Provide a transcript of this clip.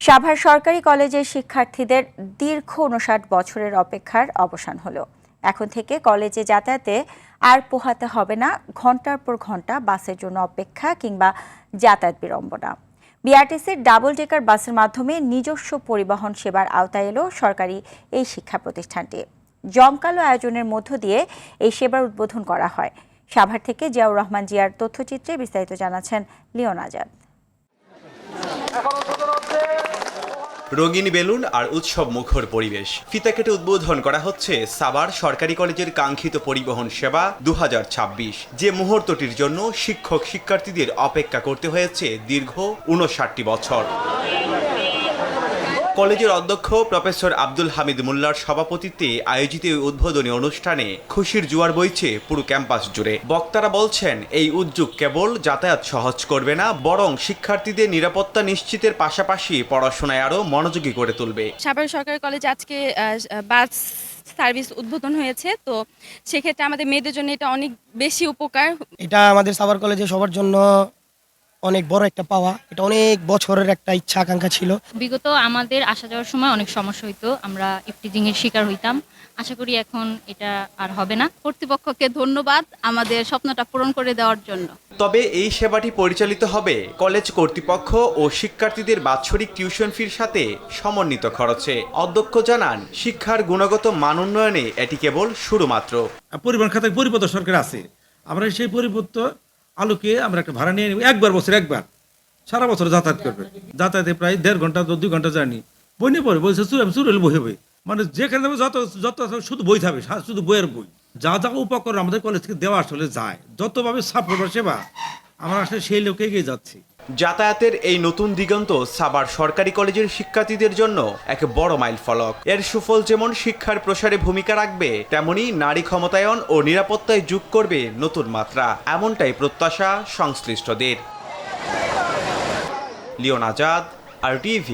সাভার সরকারি কলেজের শিক্ষার্থীদের দীর্ঘ ৫৯ বছরের অপেক্ষার অবসান হলো। এখন থেকে কলেজে যাতায়াতে আর পোহাতে হবে না ঘন্টার পর ঘন্টা বাসের জন্য অপেক্ষা কিংবা যাতায়াত বিড়ম্বনা। বিআরটিসির ডাবল ডেকার বাসের মাধ্যমে নিজস্ব পরিবহন সেবার আওতায় এলো সরকারি এই শিক্ষা প্রতিষ্ঠানটি। জমকালো আয়োজনের মধ্য দিয়ে এই সেবার উদ্বোধন করা হয়। সাভার থেকে জিয়াউর রহমান জিয়ার তথ্যচিত্রে বিস্তারিত জানাচ্ছেন লিওন আজাদ। রঙিন বেলুন আর উৎসব মুখর পরিবেশ। ফিতা কেটে উদ্বোধন করা হচ্ছে সাভার সরকারি কলেজের কাঙ্ক্ষিত পরিবহন সেবা ২০২৬, যে মুহূর্তটির জন্য শিক্ষক শিক্ষার্থীদের অপেক্ষা করতে হয়েছে দীর্ঘ ৫৯ বছর। কলেজের অধ্যক্ষ প্রফেসর আব্দুল হামিদ মোল্লার সভাপতিত্বে আয়োজিত এই উদ্বোধনী অনুষ্ঠানে খুশির জোয়ার বইছে পুরো ক্যাম্পাস জুড়ে। বক্তারা বলছেন, এই উদ্যোগ কেবল যাতায়াত সহজ করবে না, বরং শিক্ষার্থীদের নিরাপত্তা নিশ্চিতের পাশাপাশি পড়াশোনায় আরও মনোযোগী করে তুলবে। সাভার সরকারি কলেজে আজকে বাস সার্ভিস উদ্বোধন হয়েছে, তো সেক্ষেত্রে আমাদের মেয়েদের জন্য এটা অনেক বেশি উপকার। এটা আমাদের সাভার কলেজে সবার জন্য অনেক বড় একটা পাওয়া। এটা অনেক বছরের একটা ইচ্ছা আকাঙ্ক্ষা ছিল। বিগত আমাদের আসা যাওয়ার সময় অনেক সমস্যা হইতো, আমরা ইফটিজিং এর শিকার হইতাম। আশা করি এখন এটা আর হবে না। কর্তৃপক্ষকে ধন্যবাদ আমাদের স্বপ্নটা পূরণ করে দেওয়ার জন্য। তবে এই সেবাটি পরিচালিত হবে কলেজ কর্তৃপক্ষ ও শিক্ষার্থীদের বাৎসরিক টিউশন ফির সাথে সমন্বিত খরচে। অধ্যক্ষ জানান, শিক্ষার গুণগত মান উন্নয়নে এটি কেবল শুরু মাত্র। পরিবহন খাতায় পরিপত্র সরকার আছে, আমরা সেই পরিপত্র আলোকে আমরা একটা ভাড়া নিয়ে নিব। একবার সারা বছর যাতায়াত করবে। যাতায়াতে প্রায় ১.৫ ঘন্টা ২ ঘন্টা জার্নি। বই নিয়ে পড়ে বলছে চুর হলে বই হবে, মানে যেখানে যত শুধু বই থাকবে, শুধু বইয়ের বই। যা উপকরণ আমাদের কলেজ থেকে দেওয়া আসলে যায়, যতভাবে সাপোর্ট সেবা আমরা আসলে সেই লোকে এগিয়ে যাচ্ছি। যাতায়াতের এই নতুন দিগন্ত সাভার সরকারি কলেজের শিক্ষার্থীদের জন্য এক বড় মাইল ফলক। এর সুফল যেমন শিক্ষার প্রসারে ভূমিকা রাখবে, তেমনি নারী ক্ষমতায়ন ও নিরাপত্তায় যোগ করবে নতুন মাত্রা, এমনটাই প্রত্যাশা সংশ্লিষ্টদের। লিওন আজাদ, RTV।